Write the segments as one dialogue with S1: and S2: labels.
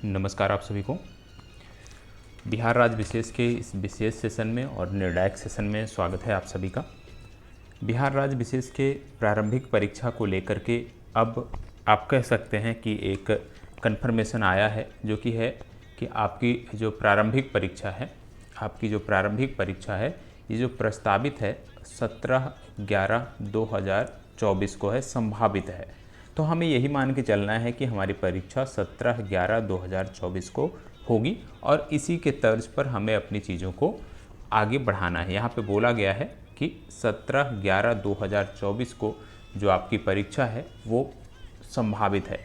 S1: नमस्कार आप सभी को। बिहार राज्य विशेष के इस विशेष सेशन में और निर्णायक सेशन में स्वागत है आप सभी का। बिहार राज्य विशेष के प्रारंभिक परीक्षा को लेकर के अब आप कह सकते हैं कि एक कन्फर्मेशन आया है, जो कि है कि आपकी जो प्रारंभिक परीक्षा है ये जो प्रस्तावित है 17/11/2024 को है, संभावित है। तो हमें यही मान के चलना है कि हमारी परीक्षा 17/11/2024 को होगी और इसी के तर्ज पर हमें अपनी चीज़ों को आगे बढ़ाना है। यहाँ पे बोला गया है कि 17/11/2024 को जो आपकी परीक्षा है वो संभावित है।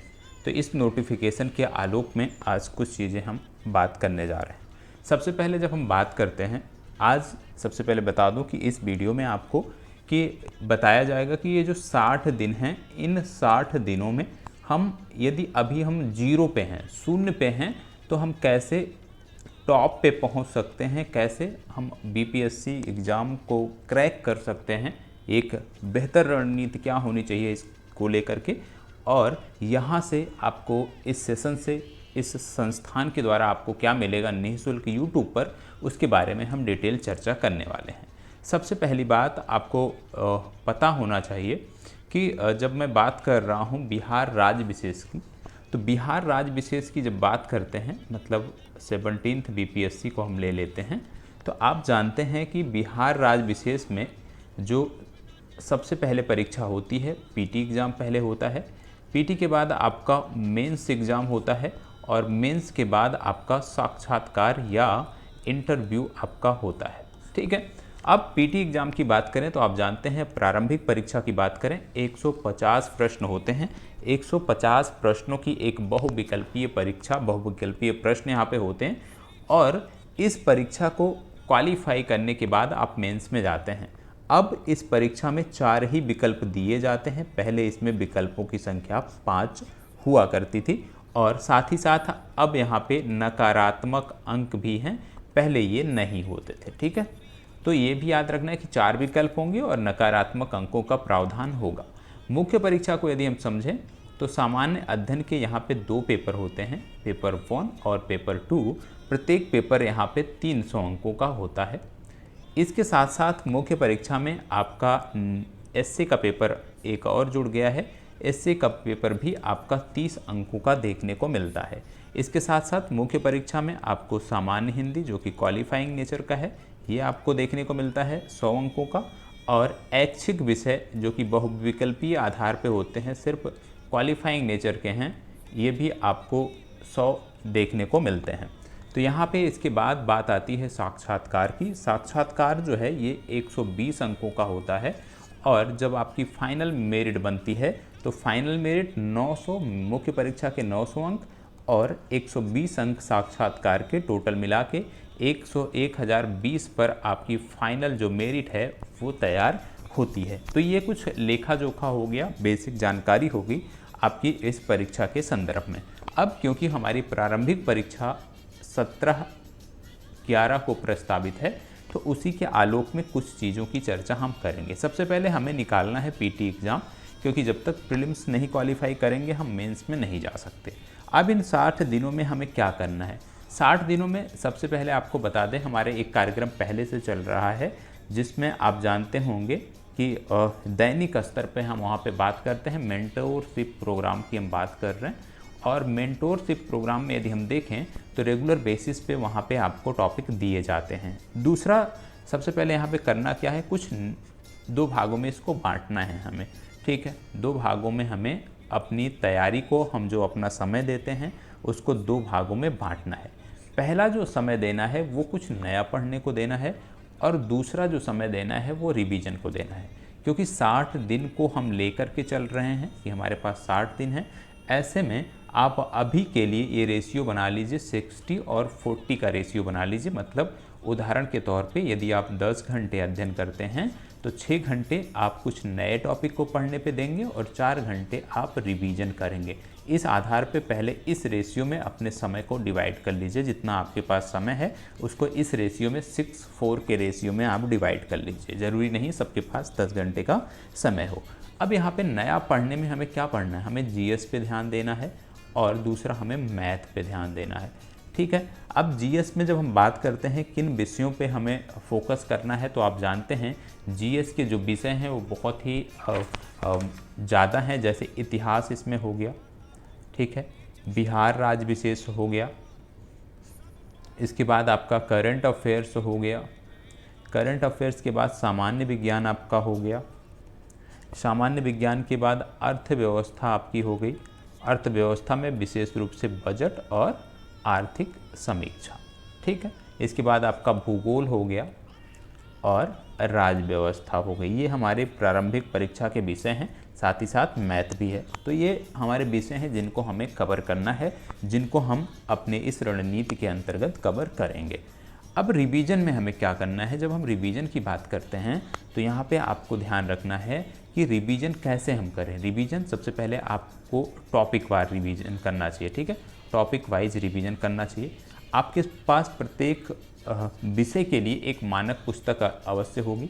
S1: तो इस नोटिफिकेशन के आलोक में आज कुछ चीज़ें हम बात करने जा रहे हैं। सबसे पहले जब हम बात करते हैं, आज सबसे पहले बता दूं कि इस वीडियो में आपको कि बताया जाएगा कि ये जो 60 दिन हैं, इन 60 दिनों में हम यदि अभी हम जीरो पे हैं, शून्य पे हैं, तो हम कैसे टॉप पे पहुंच सकते हैं, कैसे हम बीपीएससी एग्ज़ाम को क्रैक कर सकते हैं, एक बेहतर रणनीति क्या होनी चाहिए इसको लेकर के। और यहाँ से आपको इस सेशन से, इस संस्थान के द्वारा आपको क्या मिलेगा निःशुल्क यूट्यूब पर, उसके बारे में हम डिटेल चर्चा करने वाले हैं। सबसे पहली बात आपको पता होना चाहिए कि जब मैं बात कर रहा हूँ बिहार राज्य विशेष की, तो बिहार राज्य विशेष की जब बात करते हैं, मतलब 17th बीपीएससी को हम ले लेते हैं, तो आप जानते हैं कि बिहार राज्य विशेष में जो सबसे पहले परीक्षा होती है, पीटी एग्ज़ाम पहले होता है, पीटी के बाद आपका मेंस एग्ज़ाम होता है और मेंस के बाद आपका साक्षात्कार या इंटरव्यू आपका होता है। ठीक है। अब पीटी एग्ज़ाम की बात करें तो आप जानते हैं, प्रारंभिक परीक्षा की बात करें 150 प्रश्न होते हैं। 150 प्रश्नों की एक बहुविकल्पीय परीक्षा, बहुविकल्पीय प्रश्न यहाँ पे होते हैं और इस परीक्षा को क्वालिफाई करने के बाद आप मेंस में जाते हैं। अब इस परीक्षा में 4 ही विकल्प दिए जाते हैं। पहले इसमें विकल्पों की संख्या 5 हुआ करती थी और साथ ही साथ अब यहाँ पे नकारात्मक अंक भी हैं, पहले ये नहीं होते थे। ठीक है, तो ये भी याद रखना है कि 4 विकल्प होंगे और नकारात्मक अंकों का प्रावधान होगा। मुख्य परीक्षा को यदि हम समझें तो सामान्य अध्ययन के यहाँ पे 2 पेपर होते हैं, पेपर 1 और पेपर 2। प्रत्येक पेपर यहाँ पे 300 अंकों का होता है। इसके साथ साथ मुख्य परीक्षा में आपका एसए का पेपर एक और जुड़ गया है। एसए का पेपर भी आपका 30 अंकों का देखने को मिलता है। इसके साथ साथ मुख्य परीक्षा में आपको सामान्य हिंदी, जो कि क्वालिफाइंग नेचर का है, ये आपको देखने को मिलता है 100 अंकों का। और ऐच्छिक विषय जो कि बहुविकल्पीय आधार पे होते हैं, सिर्फ क्वालिफाइंग नेचर के हैं, ये भी आपको 100 देखने को मिलते हैं। तो यहाँ पे इसके बाद बात आती है साक्षात्कार की। साक्षात्कार जो है ये 120 अंकों का होता है और जब आपकी फाइनल मेरिट बनती है तो फाइनल मेरिट 900, मुख्य परीक्षा के 900 अंक और 120 अंक साक्षात्कार के टोटल मिला के 1020 पर आपकी फाइनल जो मेरिट है वो तैयार होती है। तो ये कुछ लेखा जोखा हो गया, बेसिक जानकारी होगी आपकी इस परीक्षा के संदर्भ में। अब क्योंकि हमारी प्रारंभिक परीक्षा 17/11 को प्रस्तावित है, तो उसी के आलोक में कुछ चीज़ों की चर्चा हम करेंगे। सबसे पहले हमें निकालना है पीटी एग्ज़ाम, क्योंकि जब तक प्रीलिम्स नहीं क्वालिफाई करेंगे हम मेंस में नहीं जा सकते। अब इन 60 दिनों में हमें क्या करना है? 60 दिनों में सबसे पहले आपको बता दें, हमारे एक कार्यक्रम पहले से चल रहा है जिसमें आप जानते होंगे कि दैनिक स्तर पे हम वहाँ पे बात करते हैं, मेंटोरशिप प्रोग्राम की हम बात कर रहे हैं। और मेंटोरशिप प्रोग्राम में यदि हम देखें तो रेगुलर बेसिस पे वहाँ पे आपको टॉपिक दिए जाते हैं। दूसरा, सबसे पहले यहाँ पे करना क्या है, कुछ 2 भागों में इसको बांटना है हमें। ठीक है, 2 भागों में हमें अपनी तैयारी को, हम जो अपना समय देते हैं उसको 2 भागों में बांटना है। पहला जो समय देना है वो कुछ नया पढ़ने को देना है और दूसरा जो समय देना है वो रिवीजन को देना है। क्योंकि 60 दिन को हम लेकर के चल रहे हैं कि हमारे पास 60 दिन है, ऐसे में आप अभी के लिए ये रेशियो बना लीजिए, 60 और 40 का रेशियो बना लीजिए। मतलब उदाहरण के तौर पे यदि आप 10 घंटे अध्ययन करते हैं तो 6 घंटे आप कुछ नए टॉपिक को पढ़ने पे देंगे और 4 घंटे आप रिवीजन करेंगे। इस आधार पे पहले इस रेशियो में अपने समय को डिवाइड कर लीजिए। जितना आपके पास समय है उसको इस रेशियो में 6:4 के रेशियो में आप डिवाइड कर लीजिए। ज़रूरी नहीं सबके पास 10 घंटे का समय हो। अब यहाँ पे नया पढ़ने में हमें क्या पढ़ना है? हमें जीएस पे ध्यान देना है और दूसरा हमें मैथ पे ध्यान देना है। ठीक है, अब जीएस में जब हम बात करते हैं किन विषयों पे हमें फोकस करना है, तो आप जानते हैं जीएस के जो विषय हैं वो बहुत ही ज़्यादा हैं। जैसे इतिहास इसमें हो गया, ठीक है, बिहार राज्य विशेष हो गया, इसके बाद आपका करंट अफेयर्स हो गया, करंट अफेयर्स के बाद सामान्य विज्ञान आपका हो गया, सामान्य विज्ञान के बाद अर्थव्यवस्था आपकी हो गई, अर्थव्यवस्था में विशेष रूप से बजट और आर्थिक समीक्षा। ठीक है, इसके बाद आपका भूगोल हो गया और राज्य व्यवस्था हो गई। ये हमारे प्रारंभिक परीक्षा के विषय हैं, साथ ही साथ मैथ भी है। तो ये हमारे विषय हैं जिनको हमें कवर करना है, जिनको हम अपने इस रणनीति के अंतर्गत कवर करेंगे। अब रिवीजन में हमें क्या करना है, जब हम रिवीजन की बात करते हैं तो यहाँ पे आपको ध्यान रखना है कि रिवीजन कैसे हम करें। रिवीजन सबसे पहले आपको टॉपिक वार रिवीजन करना चाहिए। ठीक है, टॉपिक वाइज रिवीजन करना चाहिए। आपके पास प्रत्येक विषय के लिए एक मानक पुस्तक अवश्य होगी,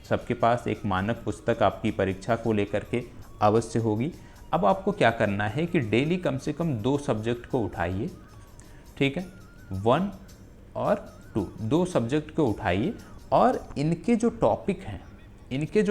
S1: सबके पास एक मानक पुस्तक आपकी परीक्षा को लेकर के अवश्य होगी। अब आपको क्या करना है कि डेली कम से कम 2 सब्जेक्ट को उठाइए। ठीक है, 1 और 2, 2 सब्जेक्ट को उठाइए और इनके जो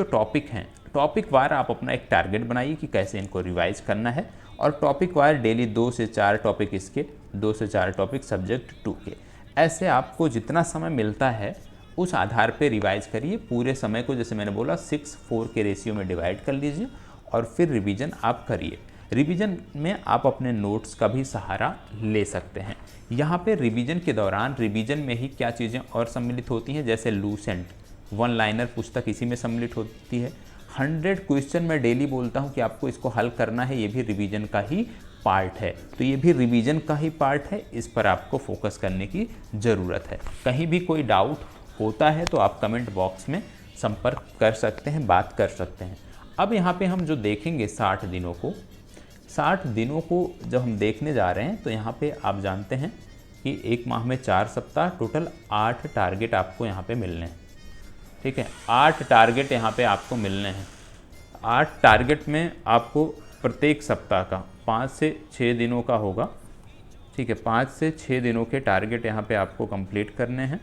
S1: टॉपिक हैं टॉपिक वार आप अपना एक टारगेट बनाइए कि कैसे इनको रिवाइज करना है, और टॉपिक वार डेली 2 से 4 टॉपिक इसके, 2 से 4 टॉपिक सब्जेक्ट 2 के। ऐसे आपको जितना समय मिलता है उस आधार पे रिवाइज करिए। पूरे समय को जैसे मैंने बोला 6:4 के रेशियो में डिवाइड कर लीजिए और फिर रिवीजन आप करिए। रिवीजन में आप अपने नोट्स का भी सहारा ले सकते हैं। यहाँ पे रिवीजन के दौरान रिवीजन में ही क्या चीज़ें और सम्मिलित होती हैं, जैसे लूसेंट 1 लाइनर पुस्तक इसी में सम्मिलित होती है। 100 क्वेश्चन मैं डेली बोलता हूँ कि आपको इसको हल करना है, ये भी रिवीजन का ही पार्ट है। तो ये भी रिवीजन का ही पार्ट है, इस पर आपको फोकस करने की ज़रूरत है। कहीं भी कोई डाउट होता है तो आप कमेंट बॉक्स में संपर्क कर सकते हैं, बात कर सकते हैं। अब यहाँ पे हम जो देखेंगे 60 दिनों को जब हम देखने जा रहे हैं तो यहाँ पे आप जानते हैं कि एक माह में 4 सप्ताह, टोटल 8 टारगेट आपको यहाँ पे मिलने हैं। ठीक है, 8 टारगेट यहाँ पे आपको मिलने हैं। 8 टारगेट में आपको प्रत्येक सप्ताह का 5 से 6 दिनों का होगा। ठीक है, 5 से 6 दिनों के टारगेट यहाँ पे आपको कंप्लीट करने हैं।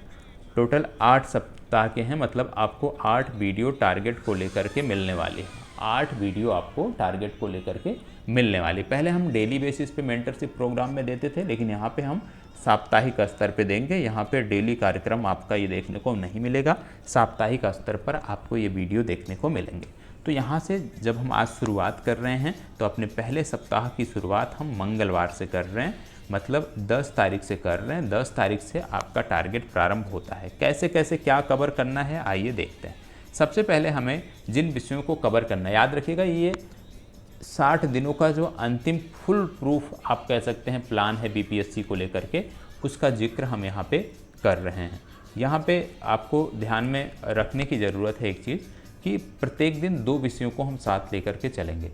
S1: टोटल 8 सप्ताह के हैं, मतलब आपको 8 वीडियो टारगेट को लेकर के मिलने वाली है। 8 वीडियो आपको टारगेट को लेकर के मिलने वाली। पहले हम डेली बेसिस पे मेंटरशिप प्रोग्राम में देते थे, लेकिन यहाँ पे हम साप्ताहिक स्तर पे देंगे। यहाँ पे डेली कार्यक्रम आपका ये देखने को नहीं मिलेगा, साप्ताहिक स्तर पर आपको ये वीडियो देखने को मिलेंगे। तो यहाँ से जब हम आज शुरुआत कर रहे हैं तो अपने पहले सप्ताह की शुरुआत हम मंगलवार से कर रहे हैं, मतलब 10 तारीख से कर रहे हैं। 10 तारीख से आपका टारगेट प्रारंभ होता है। कैसे कैसे क्या कवर करना है आइए देखते हैं। सबसे पहले हमें जिन विषयों को कवर करना है, याद रखिएगा ये 60 दिनों का जो अंतिम फुल प्रूफ आप कह सकते हैं प्लान है बीपीएससी को लेकर के, उसका जिक्र हम यहाँ पे कर रहे हैं। यहाँ पे आपको ध्यान में रखने की ज़रूरत है एक चीज़ कि प्रत्येक दिन 2 विषयों को हम साथ लेकर के चलेंगे।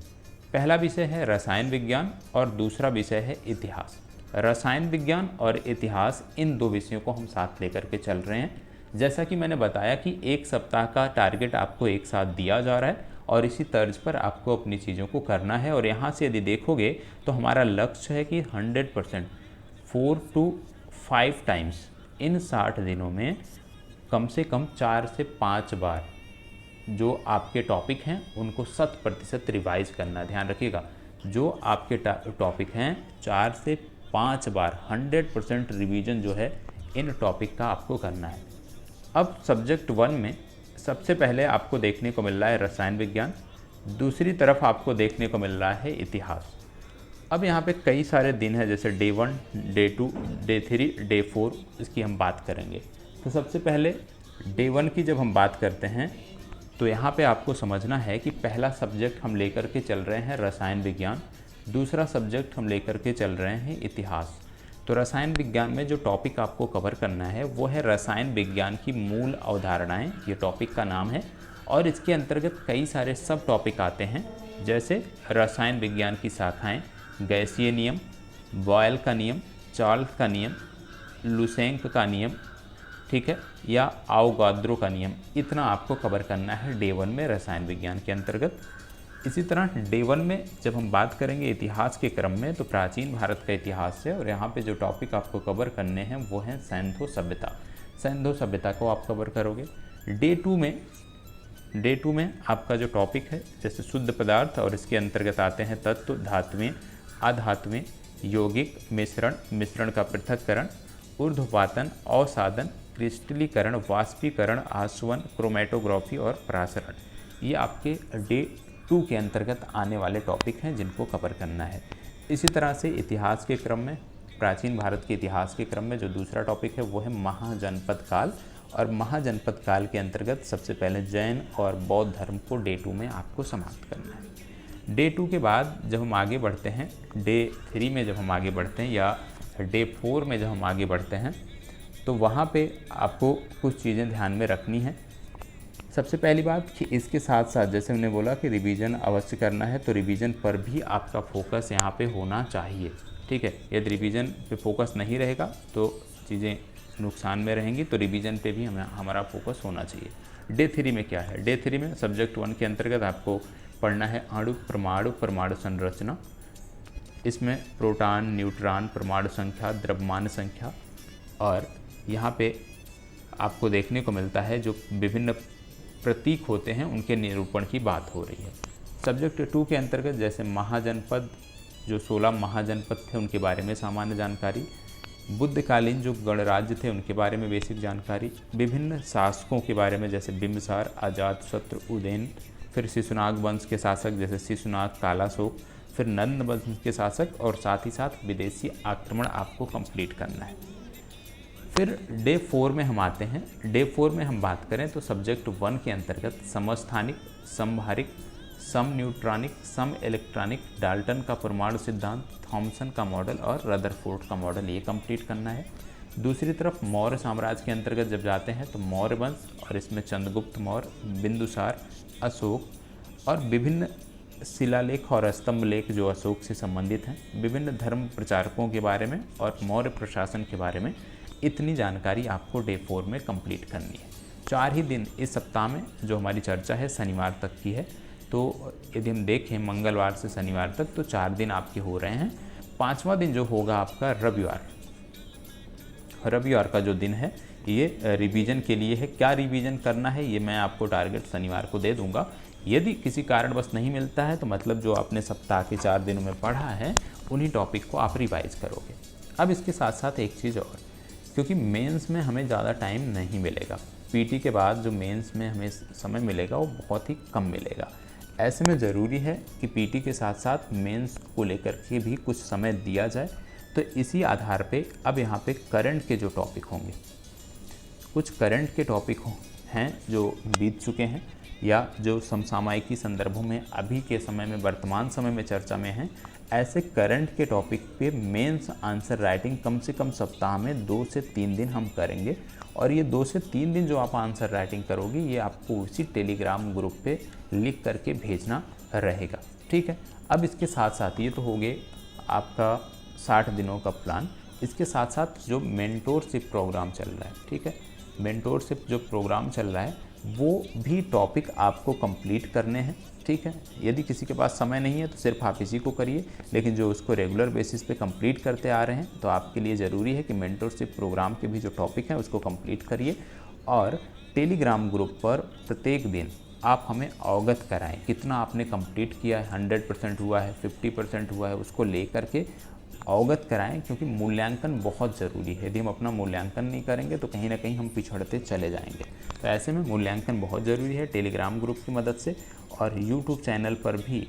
S1: पहला विषय है रसायन विज्ञान और दूसरा विषय है इतिहास। रसायन विज्ञान और इतिहास, इन 2 विषयों को हम साथ लेकर के चल रहे हैं। जैसा कि मैंने बताया कि एक सप्ताह का टारगेट आपको एक साथ दिया जा रहा है और इसी तर्ज पर आपको अपनी चीज़ों को करना है। और यहाँ से यदि देखोगे तो हमारा लक्ष्य है कि 100% 4 to 5 टाइम्स इन 60 दिनों में कम से कम 4 से 5 बार जो आपके टॉपिक हैं उनको 100% रिवाइज करना। ध्यान रखिएगा, जो आपके टॉपिक हैं 4 से 5 बार 100% रिवीजन जो है इन टॉपिक का आपको करना है। अब सब्जेक्ट 1 में सबसे पहले आपको देखने को मिल रहा है रसायन विज्ञान, दूसरी तरफ आपको देखने को मिल रहा है इतिहास। अब यहाँ पे कई सारे दिन हैं, जैसे डे 1, डे 2, डे 3, डे 4, इसकी हम बात करेंगे। तो सबसे पहले डे 1 की जब हम बात करते हैं तो यहाँ पे आपको समझना है कि पहला सब्जेक्ट हम लेकर के चल रहे हैं रसायन विज्ञान, दूसरा सब्जेक्ट हम लेकर के चल रहे हैं इतिहास। तो रसायन विज्ञान में जो टॉपिक आपको कवर करना है वो है रसायन विज्ञान की मूल अवधारणाएं, ये टॉपिक का नाम है। और इसके अंतर्गत कई सारे सब टॉपिक आते हैं, जैसे रसायन विज्ञान की शाखाएं, गैसीय नियम, बॉयल का नियम, चार्ल्स का नियम, लुसेंक का नियम, ठीक है, या आओगाद्रो का नियम। इतना आपको कवर करना है डे 1 में रसायन विज्ञान के अंतर्गत। इसी तरह डे 1 में जब हम बात करेंगे इतिहास के क्रम में, तो प्राचीन भारत का इतिहास है और यहाँ पे जो टॉपिक आपको कवर करने हैं वो हैं सैंधो सभ्यता। सैंधो सभ्यता को आप कवर करोगे। डे टू में आपका जो टॉपिक है जैसे शुद्ध पदार्थ और इसके अंतर्गत आते हैं तत्व, धातुएं, अधातुएं, यौगिक, मिश्रण का पृथक्करण, ऊर्ध्वपातन, अवसादन, क्रिस्टलीकरण, वाष्पीकरण, आसवन, क्रोमेटोग्राफी और प्रासरण। ये आपके डे 2 के अंतर्गत आने वाले टॉपिक हैं जिनको कवर करना है। इसी तरह से इतिहास के क्रम में, प्राचीन भारत के इतिहास के क्रम में जो दूसरा टॉपिक है वो है महाजनपद काल, और महाजनपद काल के अंतर्गत सबसे पहले जैन और बौद्ध धर्म को डे 2 में आपको समाप्त करना है। डे 2 के बाद जब हम आगे बढ़ते हैं, डे 3 में जब हम आगे बढ़ते हैं या डे 4 में जब हम आगे बढ़ते हैं, तो वहाँ पे आपको कुछ चीज़ें ध्यान में रखनी है। सबसे पहली बात कि इसके साथ साथ जैसे हमने बोला कि रिवीजन अवश्य करना है, तो रिवीजन पर भी आपका फोकस यहाँ पे होना चाहिए। ठीक है, यदि रिवीजन पे फोकस नहीं रहेगा तो चीज़ें नुकसान में रहेंगी, तो रिवीजन पे भी हमारा फोकस होना चाहिए। डे 3 में क्या है? डे 3 में सब्जेक्ट 1 के अंतर्गत आपको पढ़ना है अणु, परमाणु संरचना। इसमें प्रोटॉन, न्यूट्रॉन, परमाणु संख्या, द्रव्यमान संख्या, और यहाँ पे आपको देखने को मिलता है जो विभिन्न प्रतीक होते हैं उनके निरूपण की बात हो रही है। सब्जेक्ट 2 के अंतर्गत जैसे महाजनपद, जो 16 महाजनपद थे उनके बारे में सामान्य जानकारी, बुद्धकालीन जो गणराज्य थे उनके बारे में बेसिक जानकारी, विभिन्न शासकों के बारे में जैसे बिंबिसार, अजातशत्रु, उदयन, फिर शिशुनाग वंश के शासक जैसे शिशुनाग, कालाशोक, फिर नंद वंश के शासक, और साथ ही साथ विदेशी आक्रमण आपको कंप्लीट करना है। फिर डे 4 में हम आते हैं। डे 4 में हम बात करें तो सब्जेक्ट 1 के अंतर्गत समस्थानिक, समभारिक, सम न्यूट्रॉनिक, सम इलेक्ट्रॉनिक, डाल्टन का परमाणु सिद्धांत, थॉमसन का मॉडल और रदरफोर्ड का मॉडल, ये कंप्लीट करना है। दूसरी तरफ मौर्य साम्राज्य के अंतर्गत जब जाते हैं तो मौर्य वंश, और इसमें चंद्रगुप्त मौर्य, बिंदुसार, अशोक, और विभिन्न शिलालेख और स्तंभ लेख जो अशोक से संबंधित हैं, विभिन्न धर्म प्रचारकों के बारे में और मौर्य प्रशासन के बारे में, इतनी जानकारी आपको डे 4 में कंप्लीट करनी है। 4 ही दिन इस सप्ताह में जो हमारी चर्चा है शनिवार तक की है, तो यदि हम देखें मंगलवार से शनिवार तक तो 4 दिन आपके हो रहे हैं। 5वां दिन जो होगा आपका रविवार का जो दिन है ये रिवीजन के लिए है। क्या रिवीजन करना है ये मैं आपको टारगेट शनिवार को दे दूंगा। यदि किसी कारणवश नहीं मिलता है तो मतलब जो आपने सप्ताह के 4 दिनों में पढ़ा है उन्हीं टॉपिक को आप रिवाइज करोगे। अब इसके साथ साथ एक चीज़ और, क्योंकि मेंस में हमें ज़्यादा टाइम नहीं मिलेगा, पीटी के बाद जो मेंस में हमें समय मिलेगा वो बहुत ही कम मिलेगा। ऐसे में ज़रूरी है कि पीटी के साथ साथ मेंस को लेकर के भी कुछ समय दिया जाए। तो इसी आधार पे अब यहाँ पे करंट के जो टॉपिक होंगे, कुछ करंट के टॉपिक हैं जो बीत चुके हैं या जो समसामयिकी संदर्भों में अभी के समय में वर्तमान समय में चर्चा में हैं, ऐसे करंट के टॉपिक पे मेंस आंसर राइटिंग कम से कम सप्ताह में 2 से 3 दिन हम करेंगे। और ये 2 से 3 दिन जो आप आंसर राइटिंग करोगे ये आपको उसी टेलीग्राम ग्रुप पे लिख करके भेजना रहेगा। ठीक है, अब इसके साथ साथ ये तो हो गए आपका 60 दिनों का प्लान। इसके साथ साथ जो मेंटोरशिप प्रोग्राम चल रहा है, ठीक है, मेंटोरशिप जो प्रोग्राम चल रहा है वो भी टॉपिक आपको कंप्लीट करने हैं। ठीक है, यदि किसी के पास समय नहीं है तो सिर्फ आप इसी को करिए, लेकिन जो उसको रेगुलर बेसिस पे कंप्लीट करते आ रहे हैं तो आपके लिए ज़रूरी है कि मेंटोरशिप प्रोग्राम के भी जो टॉपिक हैं उसको कंप्लीट करिए। और टेलीग्राम ग्रुप पर प्रत्येक दिन आप हमें अवगत कराएं, कितना आपने कंप्लीट किया है, 100% हुआ है, 50% हुआ है, उसको ले करके अवगत कराएं, क्योंकि मूल्यांकन बहुत ज़रूरी है। यदि हम अपना मूल्यांकन नहीं करेंगे तो कहीं ना कहीं हम पिछड़ते चले जाएंगे। तो ऐसे में मूल्यांकन बहुत ज़रूरी है टेलीग्राम ग्रुप की मदद से। और यूट्यूब चैनल पर भी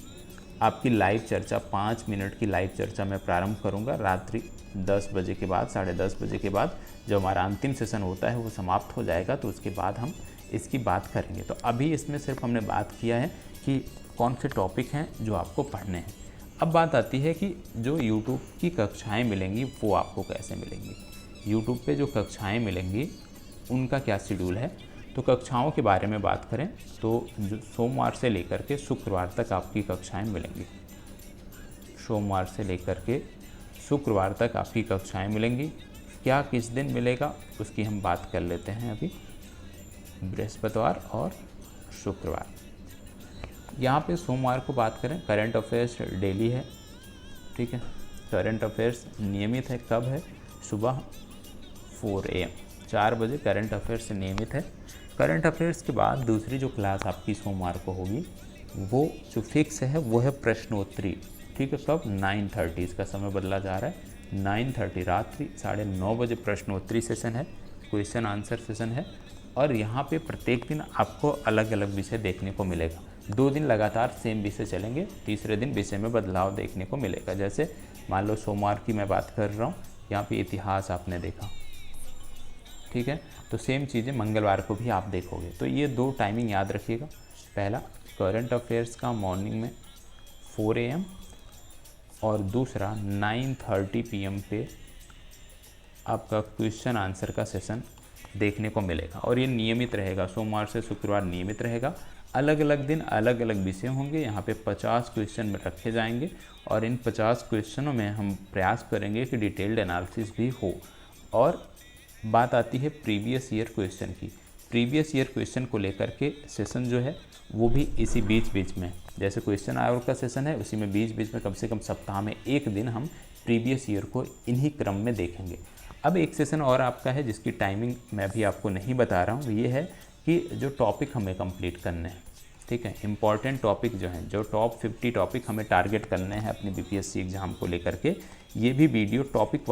S1: आपकी लाइव चर्चा, 5 मिनट की लाइव चर्चा मैं प्रारंभ करूंगा रात्रि 10 बजे के बाद, 10:30 बजे के बाद जो हमारा अंतिम सेशन होता है वो समाप्त हो जाएगा, तो उसके बाद हम इसकी बात करेंगे। तो अभी इसमें सिर्फ हमने बात किया है कि कौन से टॉपिक हैं जो आपको पढ़ने हैं। अब बात आती है कि जो YouTube की कक्षाएं मिलेंगी वो आपको कैसे मिलेंगी। YouTube पे जो कक्षाएं मिलेंगी उनका क्या शेड्यूल है। तो कक्षाओं के बारे में बात करें तो जो सोमवार से लेकर के शुक्रवार तक आपकी कक्षाएं मिलेंगी। सोमवार से लेकर के शुक्रवार तक आपकी कक्षाएं मिलेंगी। क्या किस दिन मिलेगा उसकी हम बात कर लेते हैं अभी। बृहस्पतिवार और शुक्रवार। यहाँ पे सोमवार को बात करें, करंट अफेयर्स डेली है, ठीक है। करंट अफेयर्स नियमित है, कब है? सुबह 4 AM 4 बजे करंट अफेयर्स नियमित है। करंट अफेयर्स के बाद दूसरी जो क्लास आपकी सोमवार को होगी वो जो फिक्स है वो है प्रश्नोत्तरी, ठीक है। कब? 9:30, इसका समय बदला जा रहा है, 9:30 रात्रि 9:30 बजे प्रश्नोत्तरी सेशन है, क्वेश्चन आंसर सेशन है। और यहाँ पे प्रत्येक दिन आपको अलग अलग विषय देखने को मिलेगा। 2 दिन लगातार सेम विषय चलेंगे, तीसरे दिन विषय में बदलाव देखने को मिलेगा। जैसे मान लो सोमवार की मैं बात कर रहा हूँ, यहाँ पे इतिहास आपने देखा, ठीक है, तो सेम चीज़ें मंगलवार को भी आप देखोगे। तो ये 2 टाइमिंग याद रखिएगा। पहला करंट अफेयर्स का मॉर्निंग में 4 AM और दूसरा 9:30 PM पे आपका क्वेश्चन आंसर का सेशन देखने को मिलेगा। और ये नियमित रहेगा, सोमवार से शुक्रवार नियमित रहेगा। अलग अलग दिन अलग अलग विषय होंगे। यहाँ पे 50 क्वेश्चन में रखे जाएंगे और इन 50 क्वेश्चनों में हम प्रयास करेंगे कि डिटेल्ड एनालिसिस भी हो। और बात आती है प्रीवियस ईयर क्वेश्चन की। प्रीवियस ईयर क्वेश्चन को लेकर के सेशन जो है वो भी इसी बीच में, जैसे क्वेश्चन आवर का सेशन है उसी में बीच में कम से कम सप्ताह में 1 दिन हम प्रीवियस ईयर को इन्हीं क्रम में देखेंगे। अब एक सेशन और आपका है जिसकी टाइमिंग मैं भी आपको नहीं बता रहा हूँ, ये है कि जो टॉपिक हमें कंप्लीट करने हैं, ठीक है, इंपॉर्टेंट टॉपिक जो हैं, जो टॉप 50 टॉपिक हमें टारगेट करने हैं अपनी BPSC एग्ज़ाम को लेकर के, ये भी वीडियो टॉपिक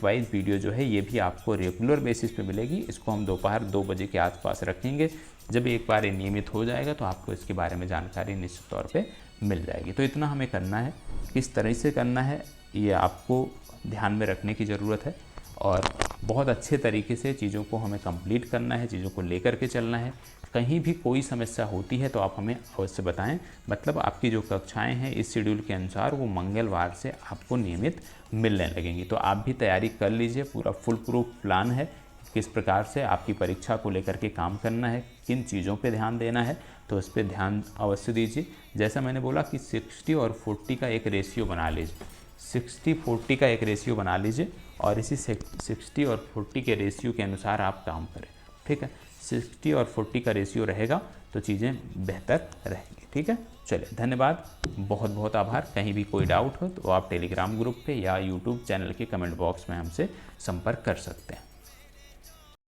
S1: वाइज वीडियो जो है ये भी आपको रेगुलर बेसिस पे मिलेगी। इसको हम दोपहर 2 बजे के आसपास रखेंगे। जब एक बार ये नियमित हो जाएगा तो आपको इसके बारे में जानकारी निश्चित तौर पे मिल जाएगी। तो इतना हमें करना है, किस तरह से करना है ये आपको ध्यान में रखने की ज़रूरत है और बहुत अच्छे तरीके से चीज़ों को हमें कंप्लीट करना है, चीज़ों को लेकर के चलना है। कहीं भी कोई समस्या होती है तो आप हमें अवश्य बताएं। मतलब आपकी जो कक्षाएं हैं इस शेड्यूल के अनुसार वो मंगलवार से आपको नियमित मिलने लगेंगी। तो आप भी तैयारी कर लीजिए, पूरा फुल प्रूफ प्लान है किस प्रकार से आपकी परीक्षा को लेकर के काम करना है, किन चीज़ों पे ध्यान देना है, तो उस पर ध्यान अवश्य दीजिए। जैसा मैंने बोला कि 60 और 40 का एक रेशियो बना लीजिए, 60-40 का एक रेशियो बना लीजिए और इसी 60 और 40 के रेशियो के अनुसार आप काम करें, ठीक है। 60 और 40 का रेशियो रहेगा तो चीज़ें बेहतर रहेंगी, ठीक है। चलिए, धन्यवाद, बहुत बहुत आभार। कहीं भी कोई डाउट हो तो आप टेलीग्राम ग्रुप पे या यूट्यूब चैनल के कमेंट बॉक्स में हमसे संपर्क कर सकते हैं।